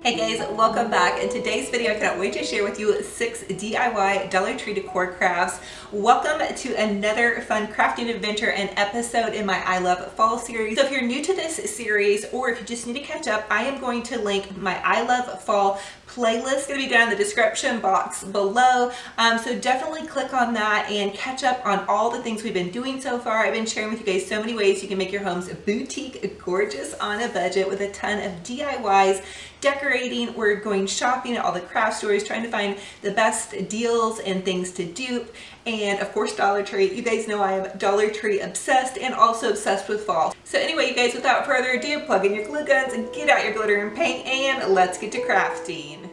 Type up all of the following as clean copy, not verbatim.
Hey guys, welcome back. In today's video, I cannot wait to share with you 6 DIY Dollar Tree decor crafts. Welcome to another fun crafting adventure and episode in my I Love Fall series. So if you're new to this series or if you just need to catch up, I am going to link my I Love Fall playlist, going to be down in the description box below. So definitely click on that and catch up on all the things we've been doing so far. I've been sharing with you guys so many ways you can make your homes boutique gorgeous on a budget with a ton of DIYs, decorating. We're going shopping at all the craft stores, trying to find the best deals and things to dupe. And of course, Dollar Tree. You guys know I am Dollar Tree obsessed and also obsessed with fall. So anyway, you guys, without further ado, plug in your glue guns and get out your glitter and paint and let's get to crafting.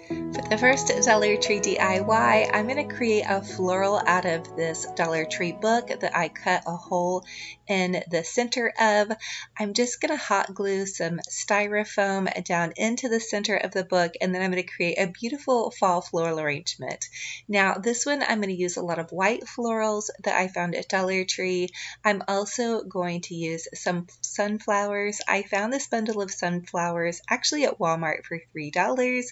For the first Dollar Tree DIY, I'm going to create a floral out of this Dollar Tree book that I cut a hole in the center of. I'm just going to hot glue some styrofoam down into the center of the book, and then I'm going to create a beautiful fall floral arrangement. Now this one I'm going to use a lot of white florals that I found at Dollar Tree. I'm also going to use some sunflowers. I found this bundle of sunflowers actually at Walmart for $3,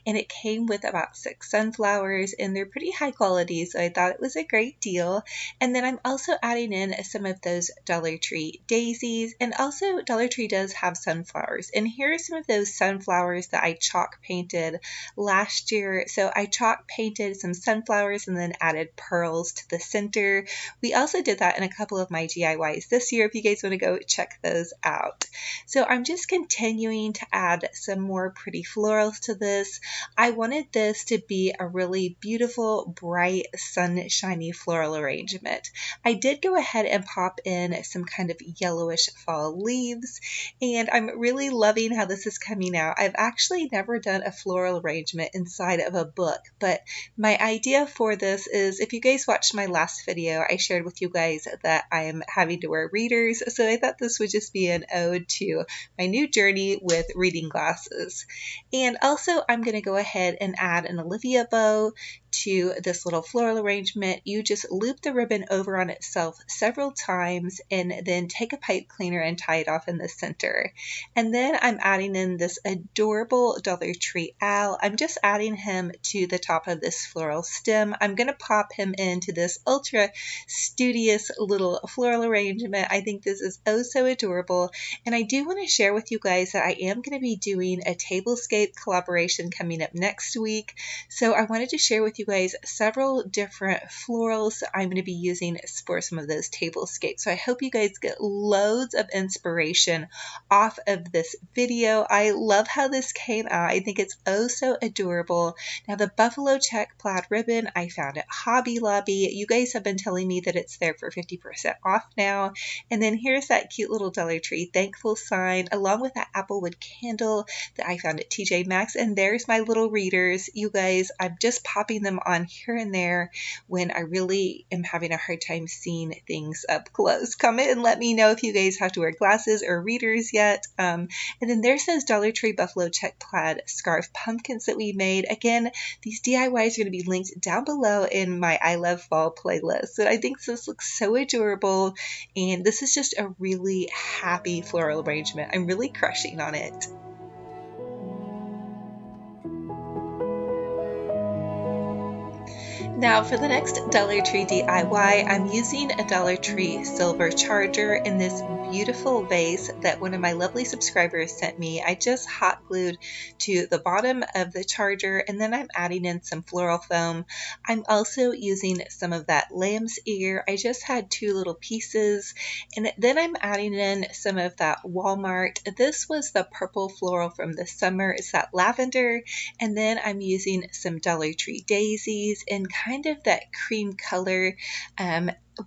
and it came with about 6 sunflowers, and they're pretty high quality, so I thought it was a great deal. And then I'm also adding in some of those Dollar Tree daisies, and also Dollar Tree does have sunflowers, and here are some of those sunflowers that I chalk painted last year. So I chalk painted some sunflowers and then added pearls to the center. We also did that in a couple of my DIYs this year if you guys want to go check those out. So I'm just continuing to add some more pretty florals to this. I wanted this to be a really beautiful, bright, sunshiny floral arrangement. I did go ahead and pop in some kind of yellowish fall leaves, and I'm really loving how this is coming out. I've actually never done a floral arrangement inside of a book, but my idea for this is, if you guys watched my last video, I shared with you guys that I am having to wear readers, so I thought this would just be an ode to my new journey with reading glasses. And also I'm going to go ahead and add an Olivia bow to this little floral arrangement. You just loop the ribbon over on itself several times and then take a pipe cleaner and tie it off in the center. And then I'm adding in this adorable Dollar Tree owl. I'm just adding him to the top of this floral stem. I'm going to pop him into this ultra studious little floral arrangement. I think this is oh so adorable, and I do want to share with you guys that I am going to be doing a tablescape collaboration coming up next week. So I wanted to share with you guys several different florals that I'm going to be using for some of those tablescapes. So I hope you guys get loads of inspiration off of this video. I love how this came out. I think it's oh so adorable. Now the buffalo check plaid ribbon I found at Hobby Lobby. You guys have been telling me that it's there for 50% off now. And then here's that cute little Dollar Tree thankful sign along with that applewood candle that I found at TJ Maxx. And there's my little readers. You guys, I'm just popping them on here and there when I really am having a hard time seeing things up close. Comment and let me know if you guys have to wear glasses or readers yet. And then there's those Dollar Tree buffalo check plaid scarf pumpkins that we made. Again, these DIYs are going to be linked down below in my I Love Fall playlist. So I think this looks so adorable, and this is just a really happy floral arrangement. I'm really crushing on it. Now for the next Dollar Tree DIY, I'm using a Dollar Tree silver charger in this beautiful vase that one of my lovely subscribers sent me. I just hot glued to the bottom of the charger, and then I'm adding in some floral foam. I'm also using some of that lamb's ear. I just had 2 little pieces, and then I'm adding in some of that Walmart. This was the purple floral from the summer. It's that lavender, and then I'm using some Dollar Tree daisies and kind of that cream color.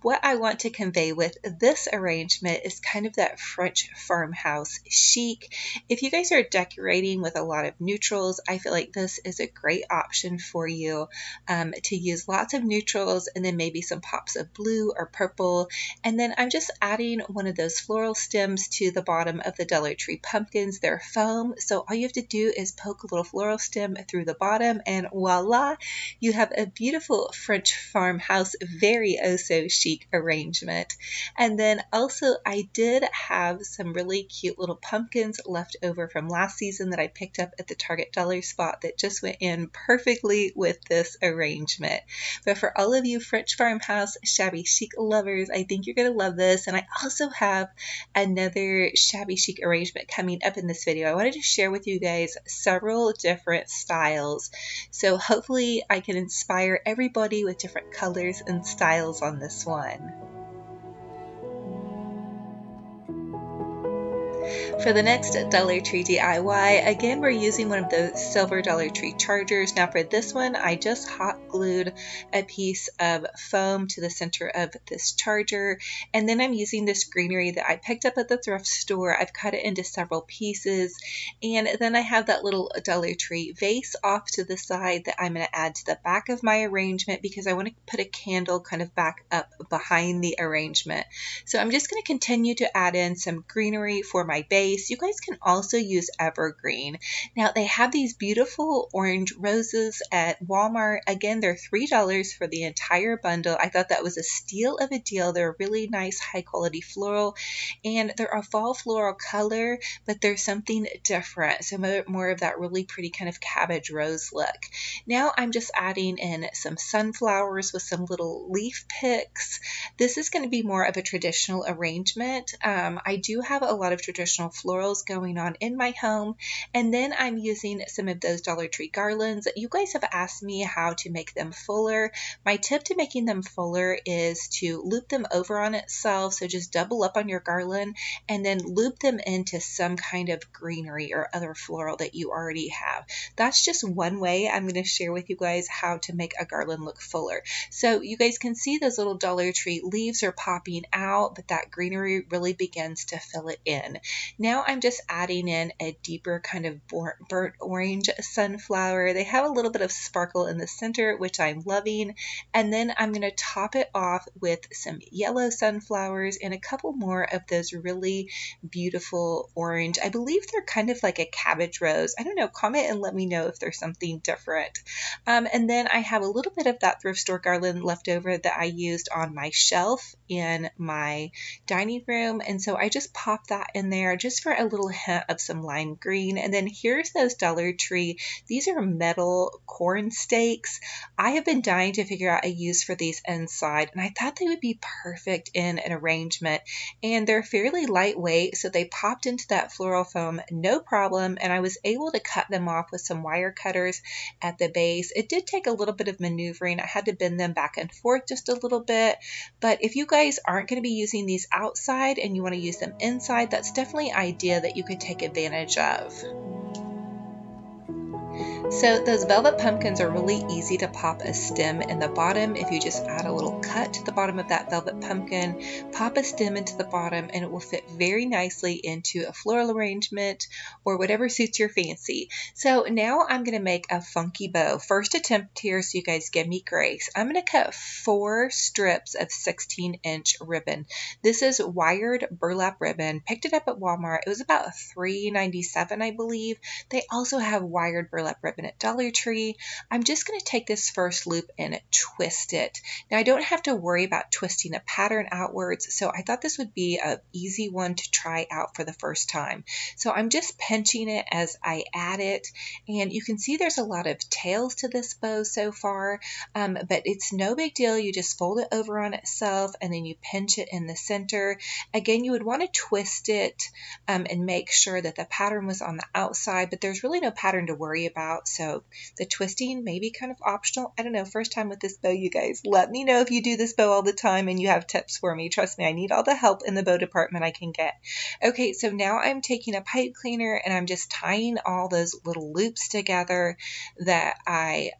What I want to convey with this arrangement is kind of that French farmhouse chic. If you guys are decorating with a lot of neutrals, I feel like this is a great option for you to use lots of neutrals and then maybe some pops of blue or purple. And then I'm just adding one of those floral stems to the bottom of the Dollar Tree pumpkins. They're foam, so all you have to do is poke a little floral stem through the bottom, and voila, you have a beautiful French farmhouse, very oh so chic chic arrangement. And then also I did have some really cute little pumpkins left over from last season that I picked up at the Target dollar spot that just went in perfectly with this arrangement. But for all of you French farmhouse shabby chic lovers, I think you're going to love this. And I also have another shabby chic arrangement coming up in this video. I wanted to share with you guys several different styles. So hopefully I can inspire everybody with different colors and styles on this one. For the next Dollar Tree DIY, again, we're using one of the silver Dollar Tree chargers. Now for this one, I just hot glued a piece of foam to the center of this charger. And then I'm using this greenery that I picked up at the thrift store. I've cut it into several pieces. And then I have that little Dollar Tree vase off to the side that I'm going to add to the back of my arrangement because I want to put a candle kind of back up behind the arrangement. So I'm just going to continue to add in some greenery for my base. You guys can also use evergreen. Now they have these beautiful orange roses at Walmart. Again, they're $3 for the entire bundle. I thought that was a steal of a deal. They're really nice, high quality floral, and they're a fall floral color, but there's something different. So more of that really pretty kind of cabbage rose look. Now I'm just adding in some sunflowers with some little leaf picks. This is going to be more of a traditional arrangement. I do have a lot of traditional florals going on in my home, and then I'm using some of those Dollar Tree garlands. You guys have asked me how to make them fuller. My tip to making them fuller is to loop them over on itself, so just double up on your garland and then loop them into some kind of greenery or other floral that you already have. That's just one way I'm going to share with you guys how to make a garland look fuller. So you guys can see those little Dollar Tree leaves are popping out, but that greenery really begins to fill it in. Now I'm just adding in a deeper kind of burnt orange sunflower. They have a little bit of sparkle in the center, which I'm loving. And then I'm going to top it off with some yellow sunflowers and a couple more of those really beautiful orange. I believe they're kind of like a cabbage rose. I don't know, comment and let me know if there's something different. And then I have a little bit of that thrift store garland left over that I used on my shelf in my dining room. And so I just popped that in there just for a little hint of some lime green. And then here's those Dollar Tree. These are metal corn stakes. I have been dying to figure out a use for these inside, and I thought they would be perfect in an arrangement. And they're fairly lightweight, so they popped into that floral foam no problem, and I was able to cut them off with some wire cutters at the base. It did take a little bit of maneuvering. I had to bend them back and forth just a little bit, but if you guys aren't going to be using these outside and you want to use them inside, that's definitely an idea that you could take advantage of. So those velvet pumpkins are really easy to pop a stem in the bottom. If you just add a little cut to the bottom of that velvet pumpkin, pop a stem into the bottom, and it will fit very nicely into a floral arrangement or whatever suits your fancy. So now I'm going to make a funky bow. First attempt here, so you guys give me grace. I'm going to cut 4 strips of 16-inch ribbon. This is wired burlap ribbon. Picked it up at Walmart. It was about $3.97, I believe. They also have wired burlap ribbon at Dollar Tree. I'm just going to take this first loop and twist it. Now I don't have to worry about twisting a pattern outwards, so I thought this would be an easy one to try out for the first time. So I'm just pinching it as I add it, and you can see there's a lot of tails to this bow so far, but it's no big deal. You just fold it over on itself and then you pinch it in the center. Again, you would want to twist it and make sure that the pattern was on the outside, but there's really no pattern to worry about, so the twisting may be kind of optional. I don't know, first time with this bow, you guys. Let me know if you do this bow all the time and you have tips for me. Trust me, I need all the help in the bow department I can get. Okay, so now I'm taking a pipe cleaner and I'm just tying all those little loops together that I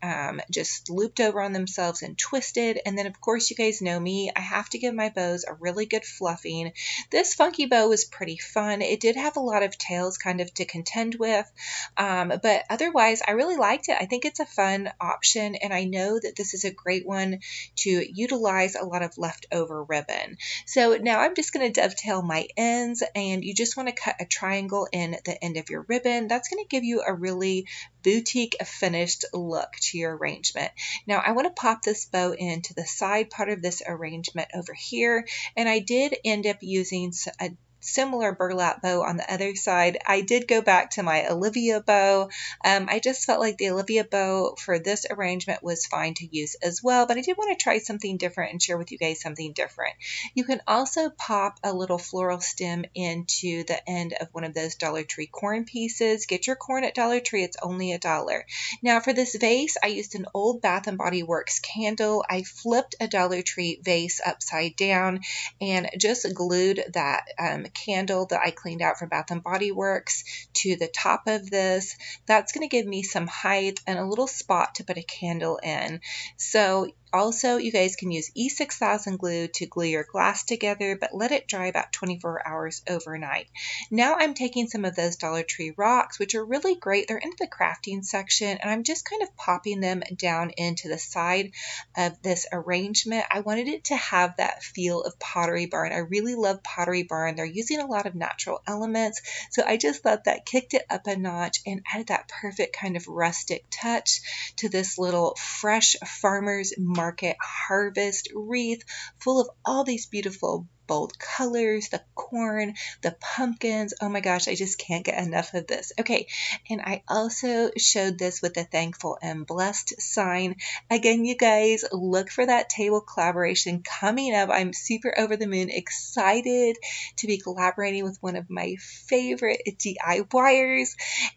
just looped over on themselves and twisted. And then of course, you guys know me, I have to give my bows a really good fluffing. This funky bow was pretty fun. It did have a lot of tails kind of to contend with, but otherwise I really really liked it. I think it's a fun option, and I know that this is a great one to utilize a lot of leftover ribbon. So now I'm just going to dovetail my ends, and you just want to cut a triangle in the end of your ribbon. That's going to give you a really boutique finished look to your arrangement. Now I want to pop this bow into the side part of this arrangement over here, and I did end up using a similar burlap bow on the other side. I did go back to my Olivia bow. I just felt like the Olivia bow for this arrangement was fine to use as well, but I did want to try something different and share with you guys something different. You can also pop a little floral stem into the end of one of those Dollar Tree corn pieces. Get your corn at Dollar Tree, it's only $1. Now for this vase, I used an old Bath & Body Works candle. I flipped a Dollar Tree vase upside down and just glued that candle that I cleaned out from Bath & Body Works to the top of this. That's going to give me some height and a little spot to put a candle in. So also, you guys can use E6000 glue to glue your glass together, but let it dry about 24 hours overnight. Now I'm taking some of those Dollar Tree rocks, which are really great. They're into the crafting section, and I'm just kind of popping them down into the side of this arrangement. I wanted it to have that feel of Pottery Barn. I really love Pottery Barn. They're using a lot of natural elements, so I just thought that kicked it up a notch and added that perfect kind of rustic touch to this little fresh farmer's market harvest wreath full of all these beautiful bold colors, the corn, the pumpkins. Oh my gosh, I just can't get enough of this. Okay, and I also showed this with the thankful and blessed sign. Again, you guys, look for that table collaboration coming up. I'm super over the moon excited to be collaborating with one of my favorite DIYers,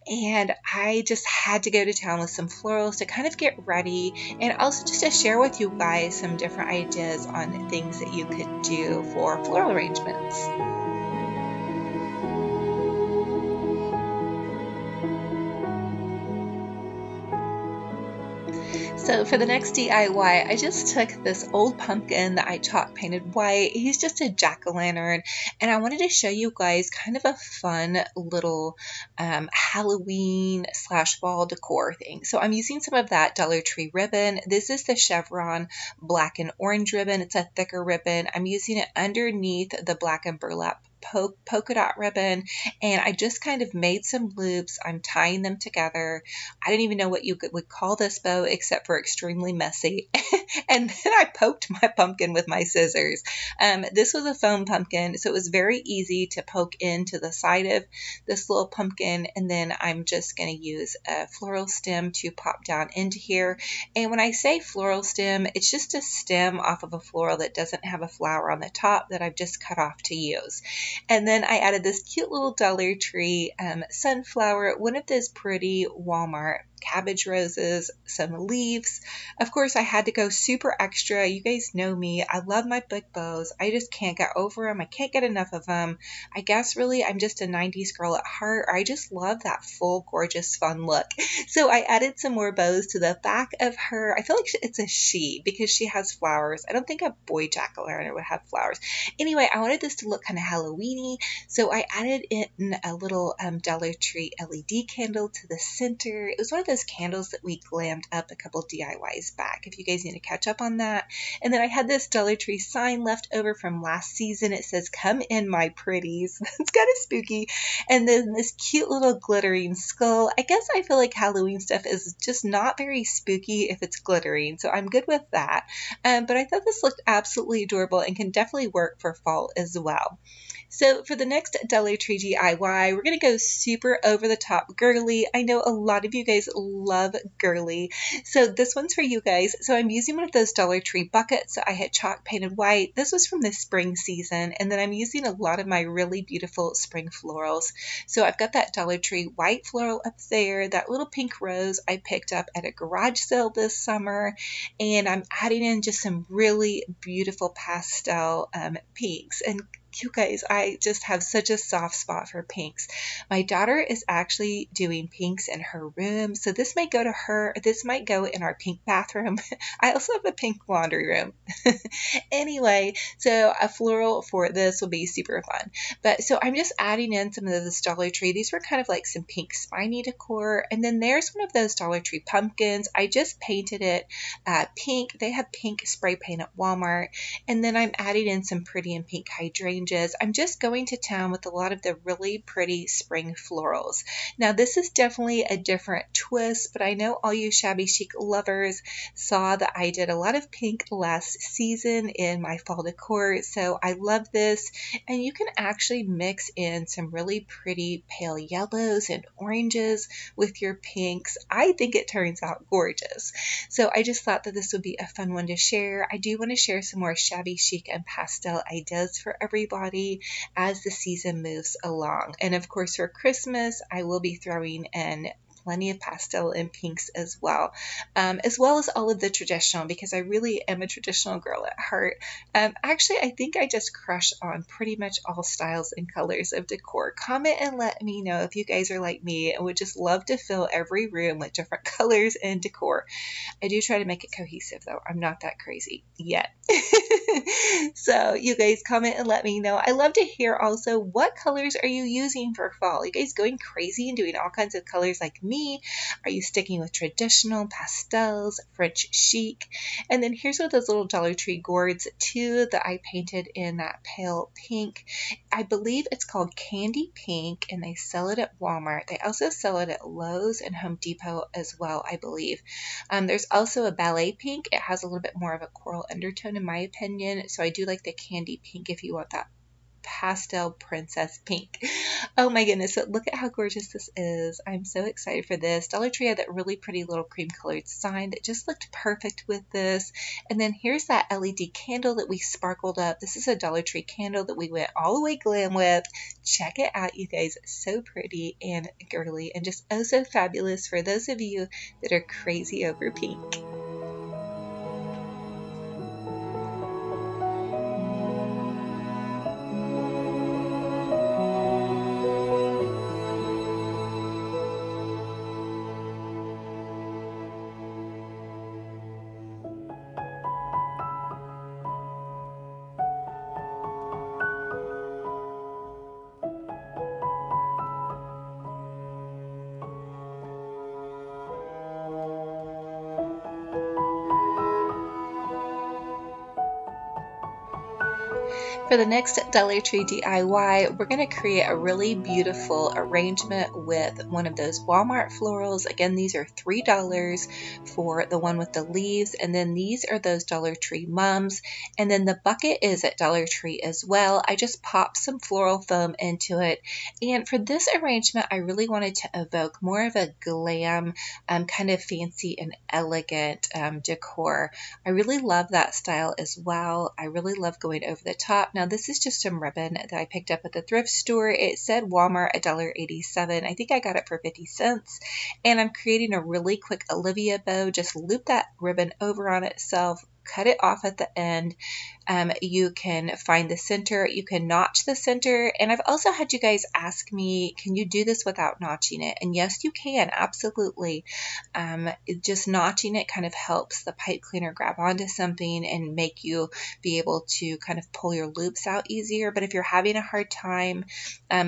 and I just had to go to town with some florals to kind of get ready, and also just to share with you guys some different ideas on things that you could do for floral arrangements. So for the next DIY, I just took this old pumpkin that I chalk painted white. He's just a jack-o'-lantern, and I wanted to show you guys kind of a fun little Halloween / fall decor thing. So I'm using some of that Dollar Tree ribbon. This is the chevron black and orange ribbon. It's a thicker ribbon. I'm using it underneath the black and burlap polka dot ribbon, and I just kind of made some loops. I'm tying them together. I didn't even know what you would call this bow except for extremely messy. And then I poked my pumpkin with my scissors. This was a foam pumpkin, so it was very easy to poke into the side of this little pumpkin, and then I'm just going to use a floral stem to pop down into here. And when I say floral stem, it's just a stem off of a floral that doesn't have a flower on the top that I've just cut off to use. And then I added this cute little Dollar Tree sunflower, one of those pretty Walmart cabbage roses, some leaves. Of course, I had to go super extra. You guys know me. I love my big bows. I just can't get over them. I can't get enough of them. I guess really I'm just a 90s girl at heart. I just love that full, gorgeous, fun look. So I added some more bows to the back of her. I feel like it's a she because she has flowers. I don't think a boy jack-o'-lantern would have flowers. Anyway, I wanted this to look kind of Halloween-y, so I added in a little Dollar Tree LED candle to the center. It was one of those candles that we glammed up a couple DIYs back, if you guys need to catch up on that. And then I had this Dollar Tree sign left over from last season. It says, "Come in, my pretties." It's kind of spooky. And then this cute little glittering skull. I guess I feel like Halloween stuff is just not very spooky if it's glittering, so I'm good with that. But I thought this looked absolutely adorable and can definitely work for fall as well. So for the next Dollar Tree DIY, we're going to go super over the top girly. I know a lot of you guys love girly, so this one's for you guys. So I'm using one of those Dollar Tree buckets that I had chalk painted white. This was from the spring season, and then I'm using a lot of my really beautiful spring florals. So I've got that Dollar Tree white floral up there, that little pink rose I picked up at a garage sale this summer, and I'm adding in just some really beautiful pastel pinks. And You guys, I just have such a soft spot for pinks. My daughter is actually doing pinks in her room, so this might go to her. This might go in our pink bathroom. I also have a pink laundry room. Anyway, so a floral for this will be super fun. But so I'm just adding in some of this Dollar Tree. These were kind of like some pink spiny decor. And then there's one of those Dollar Tree pumpkins. I just painted it pink. They have pink spray paint at Walmart. And then I'm adding in some pretty and pink hydrangeas. I'm just going to town with a lot of the really pretty spring florals. Now this is definitely a different twist, but I know all you shabby chic lovers saw that I did a lot of pink last season in my fall decor, so I love this. And you can actually mix in some really pretty pale yellows and oranges with your pinks. I think it turns out gorgeous. So I just thought that this would be a fun one to share. I do want to share some more shabby chic and pastel ideas for everybody as the season moves along. And of course for Christmas, I will be throwing in plenty of pastel and pinks as well as all of the traditional, because I really am a traditional girl at heart. Actually, I think I just crush on pretty much all styles and colors of decor. Comment and let me know if you guys are like me and would just love to fill every room with different colors and decor. I do try to make it cohesive though. I'm not that crazy yet. So you guys comment and let me know. I love to hear also, what colors are you using for fall? Are you guys going crazy and doing all kinds of colors like me? Are you sticking with traditional pastels, French chic? And then here's one of those little Dollar Tree gourds too that I painted in that pale pink. I believe it's called Candy Pink, and they sell it at Walmart. They also sell it at Lowe's and Home Depot as well, I believe. There's also a ballet pink. It has a little bit more of a coral undertone in my opinion, so I do like the candy pink if you want that pastel princess pink. Oh my goodness, but look at how gorgeous this is. I'm so excited for this. Dollar Tree had that really pretty little cream colored sign that just looked perfect with this. And then here's that LED candle that we sparkled up. This is a Dollar Tree candle that we went all the way glam with. Check it out, you guys. So pretty and girly and just oh so fabulous for those of you that are crazy over pink. For the next Dollar Tree DIY, we're going to create a really beautiful arrangement with one of those Walmart florals. Again, these are $3 for the one with the leaves, and then these are those Dollar Tree mums, and then the bucket is at Dollar Tree as well. I just popped some floral foam into it, and for this arrangement, I really wanted to evoke more of a glam, kind of fancy and elegant decor. I really love that style as well. I really love going over the top. Now this is just some ribbon that I picked up at the thrift store. It said Walmart $1.87. I think I got it for 50 cents. And I'm creating a really quick Olivia bow. Just loop that ribbon over on itself, cut it off at the end. You can find the center, you can notch the center, and I've also had you guys ask me, can you do this without notching it? And yes, you can, absolutely. Just notching it kind of helps the pipe cleaner grab onto something and make you be able to kind of pull your loops out easier. But if you're having a hard time,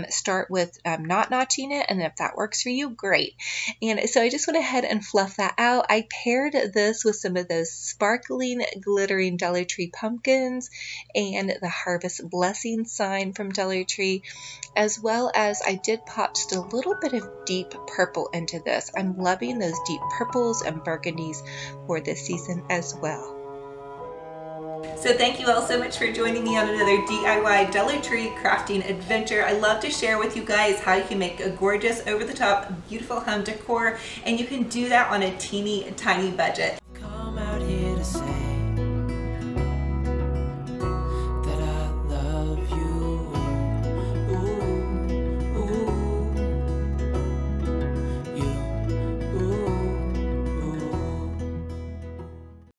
start with not notching it, and if that works for you, great. And so I just went ahead and fluffed that out. I paired this with some of those sparkling, glittering Dollar Tree pumpkins and the Harvest Blessing sign from Dollar Tree, as well as I did pop just a little bit of deep purple into this. I'm loving those deep purples and burgundies for this season as well. So thank you all so much for joining me on another DIY Dollar Tree crafting adventure. I love to share with you guys how you can make a gorgeous, over-the-top, beautiful home decor, and you can do that on a teeny tiny budget.